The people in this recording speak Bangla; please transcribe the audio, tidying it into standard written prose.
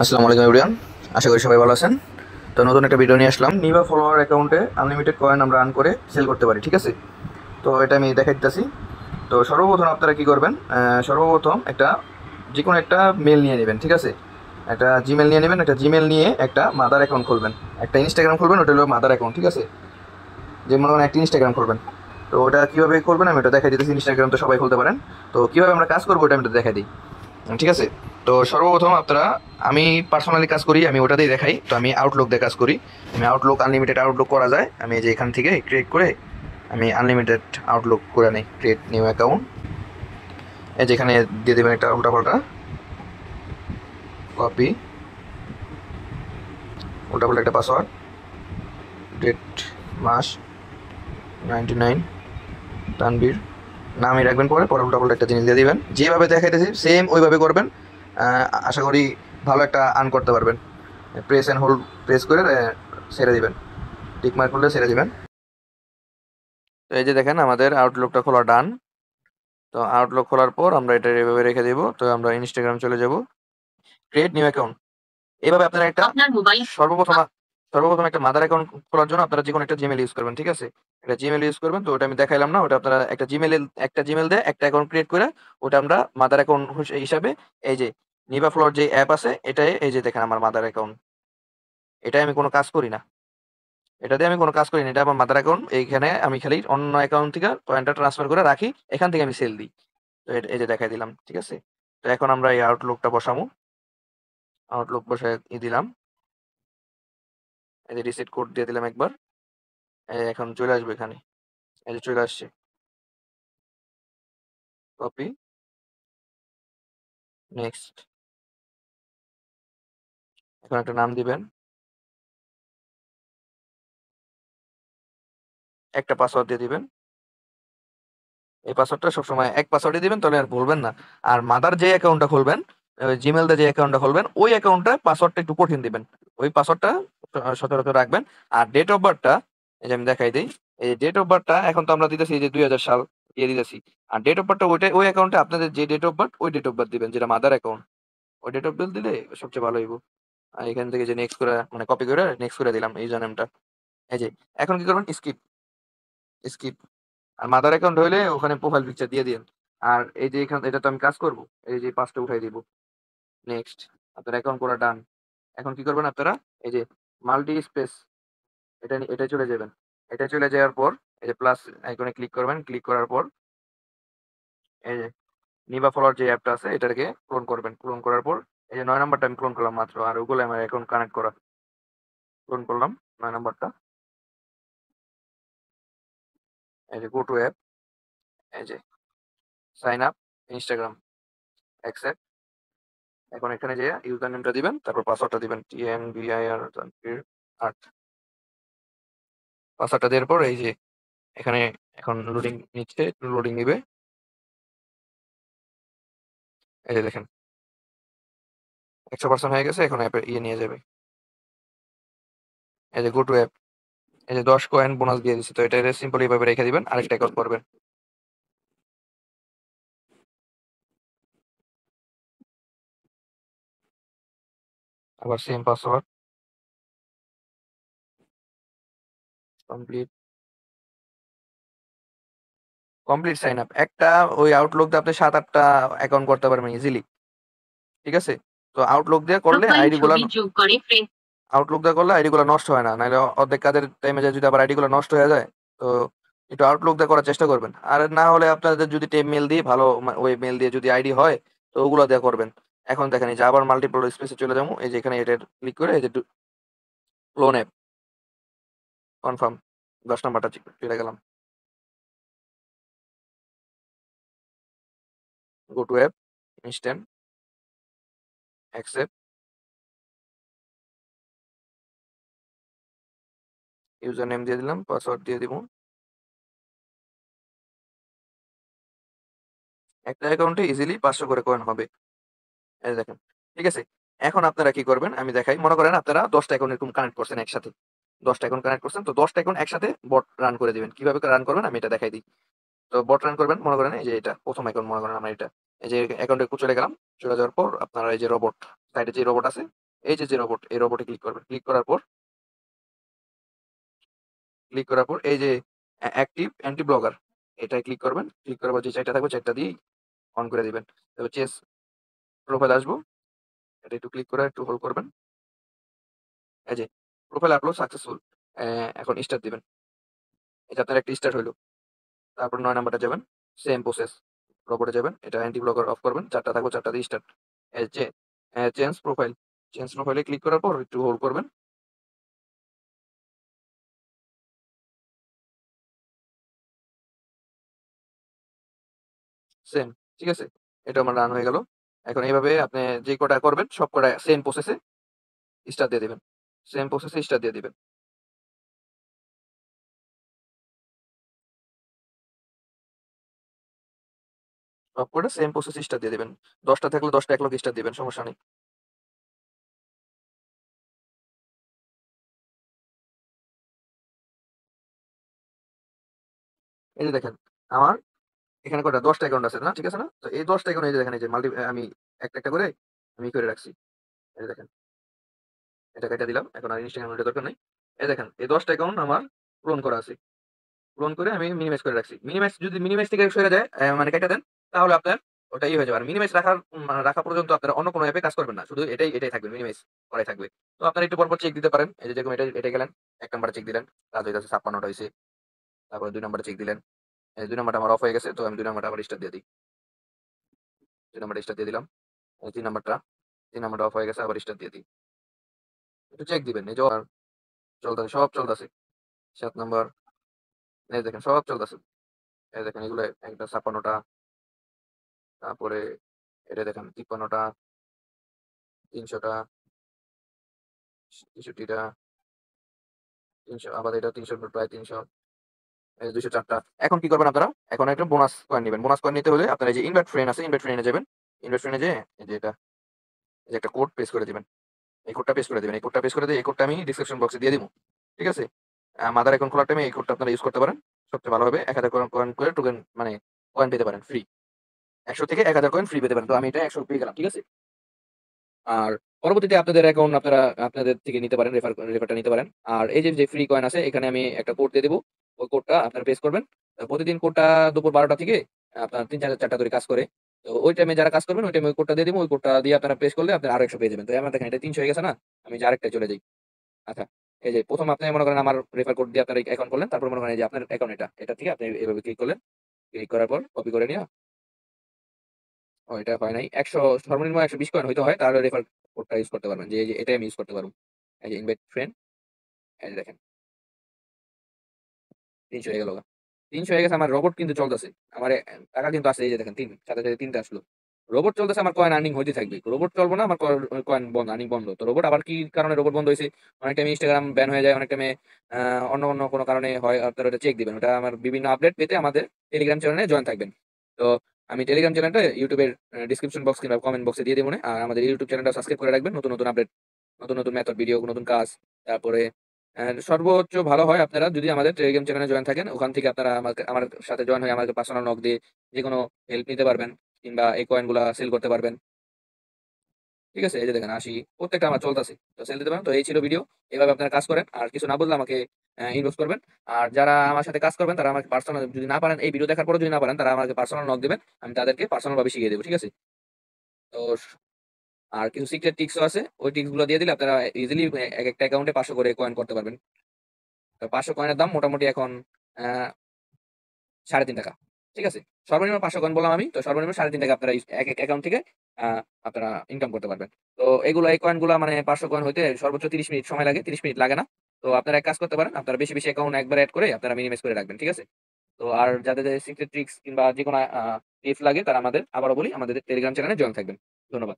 আসসালামু আলাইকুম এভরিওয়ান, আশা করি সবাই ভালো আছেন। তো নতুন একটা ভিডিও নিয়ে আসলাম। নিভা ফলোয়ার অ্যাকাউন্টে আনলিমিটেড কয়েন আমরা আর্ন করে সেল করতে পারি, ঠিক আছে? তো এটা আমি দেখাই দিতেছি। তো সর্বপ্রথম আপনারা কি করবেন, সর্বপ্রথম যে কোনো একটা মেল নিয়ে নেবেন, ঠিক আছে? একটা জিমেল নিয়ে নেবেন, একটা জিমেল নিয়ে একটা মাদার অ্যাকাউন্ট খুলবেন, একটা ইনস্টাগ্রাম খুলবেন, ওটা হলো মাদার অ্যাকাউন্ট, ঠিক আছে? যে মনে করেন একটা ইনস্টাগ্রাম খুলবেন, তো ওটা কীভাবে করবেন আমি ওটা দেখাই দিতেছি। ইনস্টাগ্রাম তো সবাই খুলতে পারেন, তো কীভাবে আমরা কাজ করবো ওটা আমি দেখাই দিই, ঠিক আছে? তো সর্বপ্রথম আপনারা, আমি পার্সোনালি কাজ করি, আমি ওটাতেই দেখাই। তো আমি আউটলুক দিয়ে কাজ করি। আমি আউটলুক আনলিমিটেড আউটলুক করা যায়। আমি যে এখান থেকে ক্রিয়েট করে আমি আনলিমিটেড আউটলুক করে নিই। ক্রিয়েট নিউ অ্যাকাউন্ট, এই যেখানে দিয়ে দেবেন একটা উল্টাপাল্টা কপি, উল্টাপাল্টা একটা পাসওয়ার্ড, ডেট, মাস 99, তানবীর, নামই রাখবেন। পরে পরে উল্টাপাল্টা একটা জিনিস দিয়ে দিবেন, যেভাবে দেখাইতেছি সেম ওইভাবে করবেন। আশা করি ভালো একটা আর্ন করতে পারবেন। প্রেস অ্যান্ড হোল্ড, প্রেস করে ছেড়ে দিবেন, টিক মার্ক করলে ছেড়ে দিবেন। তো এই যে দেখেন আমাদের আউটলুকটা খোলা ডান। তো আউটলুক খোলার পর আমরা এটা এভাবে রেখে দিব। তো আমরা ইনস্টাগ্রাম চলে যাব, ক্রিয়েট নিউ অ্যাকাউন্ট। এভাবে আপনারা আপনার মোবাইল সর্বপ্রথম একটা মাদার অ্যাকাউন্ট খোলার জন্য আপনারা যেকোনো একটা জিমেল ইউজ করবেন, ঠিক আছে? একটা জিমেল ইউজ করবেন। তো ওটা আমি দেখাইলাম না, ওটা আপনারা একটা জিমেল দিয়ে একটা অ্যাকাউন্ট ক্রিয়েট করে ওটা আমরা মাদার অ্যাকাউন্ট হিসাবে, এই যে নিভা ফ্লোর যে অ্যাপ আছে এটাই, এই যে দেখেন আমার মাদার অ্যাকাউন্ট। এটাই আমি কোনো কাজ করি না, এটা দিয়ে আমি কোনো কাজ করি না। এটা আমার মাদার অ্যাকাউন্ট। এইখানে আমি খালি অন্য অ্যাকাউন্ট থেকে কয়েনটা ট্রান্সফার করে রাখি, এখান থেকে আমি সেল দিই। তো এই যে দেখাই দিলাম, ঠিক আছে? তো এখন আমরা এই আউটলুকটা বসাবো। আউটলুক বসায় দিলাম। এই যে রিসেট কোড দিয়ে দিলাম একবার। এখন চলে আসবে এখানে। এই যে চলে আসছে। Copy, next. এখন একটা নাম দিবেন, একটা পাসওয়ার্ড দিয়ে দিবেন। এই পাসওয়ার্ডটা সবসময় এক পাসওয়ার্ডই দিবেন, তাহলে আর ভুলবেন না। আর মাদার যে অ্যাকাউন্টটা খুলবেন, জিমেল দিয়ে যে অ্যাকাউন্টটা খুলবেন, ওই অ্যাকাউন্টটা পাসওয়ার্ডটা একটু কঠিন দিবেন। ওই পাসওয়ার্ডটা সচরাচর রাখবেন। আর ডেট অফ বার্থটা, এই যে আমি দেখাই দিই। এই ডেট অফ বার্থটা এখন তো আমরা দিতেছি এই যে 2000 সাল দিয়ে দিতেছি। আর ডেট অফ বার্থটা ওইটাই, ওই অ্যাকাউন্টে আপনাদের যে ডেট অফ বার্থ, ওই ডেট অফ বার্থ দিবেন, যেটা মাদার অ্যাকাউন্ট। ওই ডেট অফ বার্থ দিলে সবচেয়ে ভালো হইব। আর এখান থেকে যে নেক্সট করে, মানে কপি করে নেক্সট করে দিলাম ইউজার নেমটা। এই যে এখন কি করবেন, স্কিপ, স্কিপ। আর মাদার অ্যাকাউন্ট হইলে ওখানে প্রোফাইল পিকচার দিয়ে দিন। আর এই যে এখানে এটা তো আমি কাজ করব, এই যে পাঁচটা উঠাই দিব। নেক্সট, আপনার অ্যাকাউন্ট করা ডান। এখন কি করবেন আপনারা, এই যে মাল্টি স্পেস, এটা চলে যাবেন। এটা চলে যাওয়ার পর এই যে প্লাস আইকনে ক্লিক করবেন। ক্লিক করার পর এই যে নিভা ফলোয়ার যে অ্যাপটা আছে এটাকে ক্লোন করবেন। ক্লোন করার পর এই যে 9 নাম্বারটা আমি ক্লোন করলাম মাত্র, আর ওগুলো আমার অ্যাকাউন্ট কানেক্ট করা। ক্লোন করলাম 9 নাম্বারটা। এই যে গো টু অ্যাপ, এই যে সাইন আপ ইনস্টাগ্রাম, অ্যাকসেপ্ট। এখন এখানে যেয়ে ইউজার নেমটা দিবেন, তারপর পাসওয়ার্ডটা দিবেন, TNBIR তানভীর 8। পাসওয়ার্ডটা দেওয়ার পর এই যে এখানে এখন লোডিং নিচ্ছে, একটু লোডিং নিবে। এই যে দেখেন 100% হয়ে গেছে। এখন অ্যাপে নিয়ে যাবে। এই যে গো টু অ্যাপ, এই যে 10 কয়েন বোনাস দিয়ে দিচ্ছে। তো এটা সিম্পল এইভাবে রেখে দিবেন, আরেকটা অ্যাকাউন্ট করবেন। আবার same password, complete, complete sign up. একটা ওই আউটলুক দিয়ে আপনি 7-8টা অ্যাকাউন্ট করতে পারবেন ইজিলি, ঠিক আছে? তো আউটলুক দিয়ে করলে আইডি গুলা, আউটলুক দিয়ে করলে আইডি গুলা নষ্ট হয় না, নাহলে অর্ধেক কাজের টাইমে যদি আবার আইডি গুলা নষ্ট হয়ে যায়। তো একটু আউটলুক দিয়ে করার চেষ্টা করবেন। আর না হলে আপনাদের যদি টেপ মেল দিয়ে ভালো, ওই মেল দিয়ে যদি আইডি হয়, তো ওগুলো দিয়ে করবেন। এখন দেখেন এই যে আবার মাল্টিপল স্পেসে চলে যাবো। এই যে এখানে এটা ক্লিক করে এই যে ক্লোন অ্যাপ, কনফার্ম, 10 নাম্বারটা চলে গেলাম। Go to app, instant, accept, user name দিয়ে দিলাম, পাসওয়ার্ড দিয়ে দিব। একটা অ্যাকাউন্টে ইজিলি 500 করে কয়েন হবে। এই দেখেন, ঠিক আছে? এখন আপনারা কি করবেন আমি দেখাই। মনে করেন আপনারা 10টা অ্যাকাউন্ট এরকম কানেক্ট করছেন একসাথে। 10টা অ্যাকাউন্ট কানেক্ট করছেন। তো 10টা অ্যাকাউন্ট একসাথে বট রান করে দিবেন। কিভাবে রান করবেন আমি এটা দেখাই দিই। তো বট রান করবেন, মনে করেন এই যে এটা ১ম অ্যাকাউন্ট, মনে করেন আমার এটা। এই যে অ্যাকাউন্টে চলে গেলাম। চলে যাওয়ার পর আপনারা এই যে রোবট, সাইডে যে রোবট আছে, এই যে রোবট, এই রোবটে ক্লিক করবেন। ক্লিক করার পর এই যে অ্যাক্টিভ অ্যান্টি ব্লগার, এটায় ক্লিক করবেন। ক্লিক করার পর যে চারটা থাকবে চারটা দিয়েই অন করে দিবেন। তারপর চেঞ্জ প্রোফাইল আসবো, এটা একটু ক্লিক করে একটু হোল্ড করবেন। এই যে প্রোফাইল আপলোড সাকসেসফুল, এখন স্টার্ট দিবেন। এটা আপনার একটা স্টার্ট হইলো। তারপর ৯ নাম্বারটা যাবেন, সেম প্রসেস। রোবটে যাবেন, এটা অ্যান্টি ব্লকার অফ করবেন। ৪ টা থাকবে, ৪ টা দিয়ে স্টার্ট। এই যে চেঞ্জ প্রোফাইল, চেঞ্জ প্রোফাইলে ক্লিক করার পর একটু হোল্ড করবেন। সেম, ঠিক আছে? এটা আমার রান হয়ে গেল। এখন এইভাবে আপনি যে কটা করবেন সব কটা সেম প্রসেসে স্টার দিয়ে দিবেন। সেম প্রসেসে স্টার দিয়ে দিবেন। সব কটা সেম প্রসেসে স্টার দিয়ে দিবেন। ১০ টা থাকলে ১০ টা একলগে স্টার দিবেন, সমস্যা নেই। এই যে দেখেন, আমার এখানে কয়টা ১০ টা অ্যাকাউন্ট আছে না? ঠিক আছে না? তো এই ১০ টা অ্যাকাউন্ট এই যে দেখেন, এই যে আমি একটা, একটা করে আমি করে রাখছি। এই যে দেখেন, এটা কেটে দিলাম। এখন আর Instagram এর দরকার নাই। এই দেখেন, এই ১০ টা অ্যাকাউন্ট আমার পূরণ করা আছে। পূরণ করে আমি মিনিমাইজ করে রাখছি। মিনিমাইজ থেকে সরে যায়, মানে কেটে দেন, তাহলে আপনার ওটা হয়ে যাবে। আর মিনিমাইজ রাখা পর্যন্ত আপনারা অন্য কোনো অ্যাপে কাজ করবেন না। শুধু এটাই থাকবে, মিনিমাইজ করাই থাকবে। তো আপনারা একটু পরপর চেক দিতে পারেন। এই যে যেরকম এটাই গেলেন, ১ নাম্বারে চেক দিলেন, কাজ হইতাছে, ৫৬ টা হইছে। তারপরে ২ নাম্বারে চেক দিলেন। এই ২ নাম্বারটা আমার অফ হয়ে গেছে। তো আমি ২ নাম্বারটা আবার স্টার্ট দিয়ে দিই। ২ নাম্বারটা স্টার্ট দিয়ে দিলাম। ৩ নাম্বারটা, ৩ নাম্বারটা অফ হয়ে গেছে, আবার স্টার্ট দিয়ে দিই। একটু চেক দিবেন। এই যে আর চলতেছে, সব চলতেছে। ৭ নাম্বার, এই দেখেন সব চলতেছে। এই দেখেন এগুলো একটা ৫৬ টা, তারপরে এটা দেখেন ৫৩ টা, ৩০০ টা, ৬৩ টা, ৩০০, আবার এটা ৩০০, প্রায় ৩০০, এই ২০৪ টা। এখন কি করবেন আপনারা? এখন একটা বোনাস কয়েন নিবেন। বোনাস কয়েন নিতে হলে আপনারা এই যে ইনভাইট ফ্রেন্ড আছে, ইনভাইট ফ্রেন্ড এ যাবেন। ইনভাইট ফ্রেন্ড এ যেয়ে এই যে এটা, এই যে একটা কোড পেস্ট করে দিবেন। এই কোডটা পেস্ট করে দিবেন। এই কোডটা পেস্ট করে দিয়ে এই কোডটা আমি ডেসক্রিপশন বক্সে দিয়ে দিব। ঠিক আছে? মাদার অ্যাকাউন্ট খোলার টাইমে এই কোডটা আপনারা ইউজ করতে পারেন। সবচেয়ে ভালো হবে। ১০০০ কয়েন করে টোকেন, মানে কয়েন পেতে পারেন ফ্রি। ১০০ থেকে ১০০০ কয়েন ফ্রি পেতে পারেন। তো আমি এটা ১০০ পেয়ে গেলাম। ঠিক আছে? আর পরবর্তীতে আপনাদের অ্যাকাউন্ট আপনারা আপনাদের থেকে নিতে পারেন, রেফারটা নিতে পারেন। আর এই যে ফ্রি কয়েন আছে, এখানে আমি একটা কোড দিয়ে দেব। ওই কোডটা আপনারা পেস্ট করবেন। প্রতিদিন কোডটা দুপুর ১২টা থেকে আপনার ৩-৪টা ধরে কাজ করে। তো ওই টাইমে যারা কাজ করবেন ওই টাইমে ওই কোডটা দিয়ে দিব। ওই কোডটা দিয়ে আপনারা পেস্ট করলে আপনারা আরো ১০০ পেয়ে যাবেন। তো আমার দেখেন এটা ৩০০ হয়ে গেছে না? আমি যে আরেকটায় চলে যাই। আচ্ছা, এই যে ১ম আপনি মনে করেন আমার রেফার কোড দিয়ে আপনার অ্যাকাউন্ট করলেন। তারপর মনে করেন এই যে আপনার অ্যাকাউন্ট এটা থেকে আপনি এভাবে ক্লিক করলেন। ক্লিক করার পর কপি করে নিয়ে, ও এটা হয় নাই। ১০০, সর্বনিম্ন ১২০ কয়েন হইতে হয়। তাহলে রেফার কোডটা ইউজ করতে পারবেন। যে এই যে এটাই আমি ইউজ করতে পারব। এই যে ইনভাইট ফ্রেন্ড, এই যে দেখেন ৩০০ হয়ে গেল গা। ৩০০ হয়ে গেছে, আমার রোবট কিন্তু চলতেছে। আমার টাকা কিন্তু আছে, এই যে দেখেন ৩, সাথে, সাথে ৩ টা আসলো। রোবট চলতেছে, আমার কয়েন আর্নিং হইতে থাকবে। রোবট চলবো না, আমার কয়েন বন্ধ, আর্নিং বন্ধ। তো রোবট আবার কি কারণে রোবট বন্ধ হইছে? অনেক টাইমে Instagram ব্যান হয়ে যায়, অনেক টাইমে অন্য কোনো কারণে হয়। আপনারা ওটা চেক দিবেন। ওটা আমার বিভিন্ন আপডেট পেতে আমাদের টেলিগ্রাম চ্যানেলে জয়েন থাকবেন। তো আমি টেলিগ্রাম চ্যানেলটা ইউটিউবের ডিসক্রিপশন বক্স কিংবা কমেন্ট বক্সে দিয়ে দিব মনে। আর আমাদের ইউটিউব চ্যানেলটা সাবস্ক্রাইব করে রাখবেন। নতুন, নতুন আপডেট, নতুন, নতুন মেথড ভিডিও, নতুন কাজ। তারপরে সর্বোচ্চ ভালো হয় আপনারা যদি আমাদের টেলিগ্রাম চ্যানেলে জয়েন থাকেন। ওখান থেকে আপনারা আমার সাথে জয়েন হয়ে আমাকে পার্সোনাল নক দিয়ে যেকোনো হেল্প নিতে পারবেন, কিংবা এই কয়েনগুলা সেল করতে পারবেন। ঠিক আছে? এই যে দেখেন ৮০ প্রত্যেকটা আমার চলতেছে। তো সেল দিতে পারেন। তো এই ছিল ভিডিও। এভাবে আপনারা কাজ করেন। আর কিছু না বুঝলে আমাকে ইনবক্স করবেন। আর যারা আমার সাথে কাজ করবেন তারা আমাকে পার্সোনাল, যদি না পারেন, এই ভিডিও দেখার পরেও যদি না পারেন, তারা আমাকে পার্সোনাল নক দিবেন। আমি তাদেরকে পার্সোনাল ভাবে শিখিয়ে দেব। ঠিক আছে? তো আর কিছু সিক্রেট ট্রিক্সও আছে। ওই ট্রিক্স গুলো দিয়ে দিলে আপনারা ইজিলি একটা অ্যাকাউন্টে ৫০০ করে কয়েন করতে পারবেন। তো ৫০০ কয়েনের দাম মোটামুটি এখন আ ৳৩.৫। ঠিক আছে? সর্বনিম্ন ৫০০ কয়েন বললাম আমি। তো সর্বনিম্ন ৳৩.৫ আপনারা এক অ্যাকাউন্ট থেকে আ আপনারা ইনকাম করতে পারবেন। তো এই কয়েনগুলা মানে ৫০০ কয়েন হইতে সর্বোচ্চ ৩০ মিনিট সময় লাগে। ৩০ মিনিট লাগে না। তো আপনারা এক কাজ করতে পারেন। আপনারা বেশি, বেশি অ্যাকাউন্ট একবারে এড করে আপনারা মিনিমাইজ করে রাখবেন। ঠিক আছে? তো আর যাদের সিক্রেট ট্রিক্স কিংবা যেকোনো টিপস লাগে তারা আমাদের, আবারও বলি, আমাদের টেলিগ্রাম চ্যানেলে জয়েন থাকবেন। ধন্যবাদ।